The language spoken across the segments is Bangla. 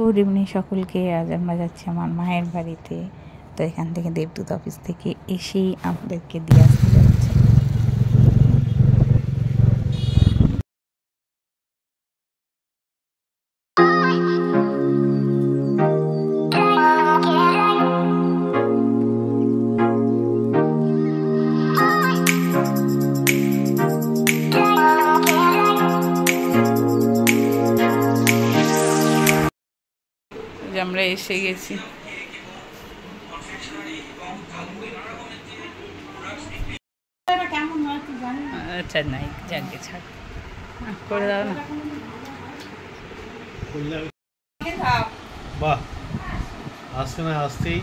গুড ইভিনিং সকলকে। আজ আমরা যাচ্ছি আমার মায়ের বাড়িতে। তো এখান থেকে দেবদূত অফিস থেকে এসেই আমাদেরকে দিয়ে আসতে যাচ্ছে। আমরা এসে গেছি। আচ্ছা নাই যাকে ছাড় করে দাও না। বাহ, আসছে না আসতেই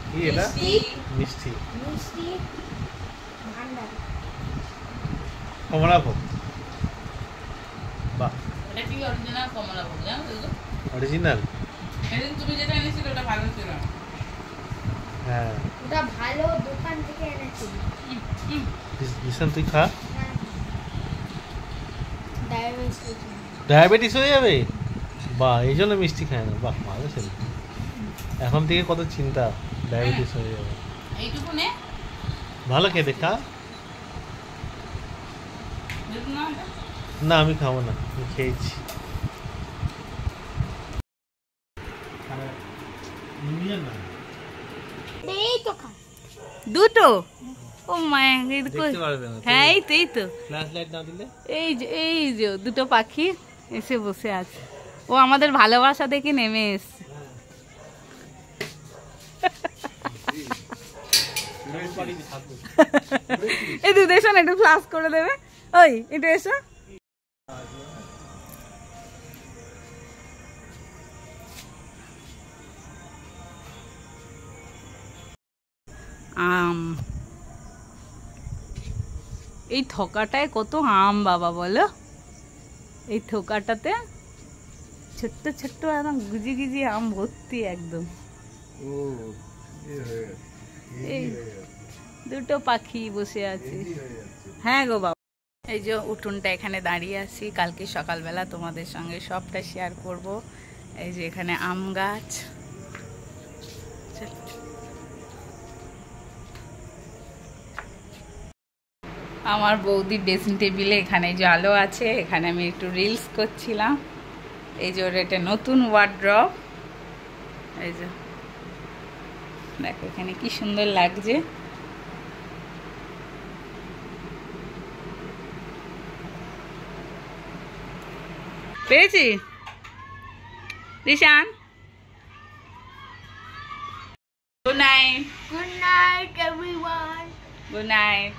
কি এটা মিষ্টি কমলাভোগ। বাহ, এটা কি অরিজিনাল কমলাভোগ? জানো তো অরিজিনাল। সেদিন তুমি যেটা এনেছিলে ওটা ভালো ছিল। হ্যাঁ ওটা ভালো, দোকান থেকে এনেছি। ভীষণ, তুই খা। ডায়াবেটিস হয়ে যাবে। বাহ, এই জন্য মিষ্টি খায় না। বাহ, ভালো ছিল। এখন থেকে কত চিন্তা, ডায়াবেটিস হয়ে যাবে। এইটুকু নে, ভালো খেতে, খা। না আমি খাবো না, আমি খেয়েছি। দুটো। ও মায়া, হ্যাঁ এই তো এই যে দুটো পাখি এসে বসে আছে। ও আমাদের ভালোবাসা দেখে নেমে এসছে। এই দুধ এসো না, একটু ফ্লাশ করে দেবে। ওই একটু এসো। আম, এই থোকাটায় কত আম বাবা বলো। এই থোকাটাতে ছোট্ট ছোট্ট একদম গুজি গুজি আম ভর্তি একদম। এই দুটো পাখি বসে আছে। হ্যাঁ গো বাবা, এই যে উঠোনটা এখানে দাঁড়িয়ে আছি। কালকে সকালবেলা তোমাদের সঙ্গে সবটা শেয়ার করব। এই যে এখানে আম গাছ। আমার বৌদির ড্রেসিং টেবিলে এখানে যে আলো আছে, এখানে আমি একটু রিলস করছিলাম। এই যে ওর এটা নতুন ওয়ার্ড্রপ। এই যে দেখো এখানে কি সুন্দর লাগছে। পেয়েছি Dishan. Good night. Good night, everyone. Good night.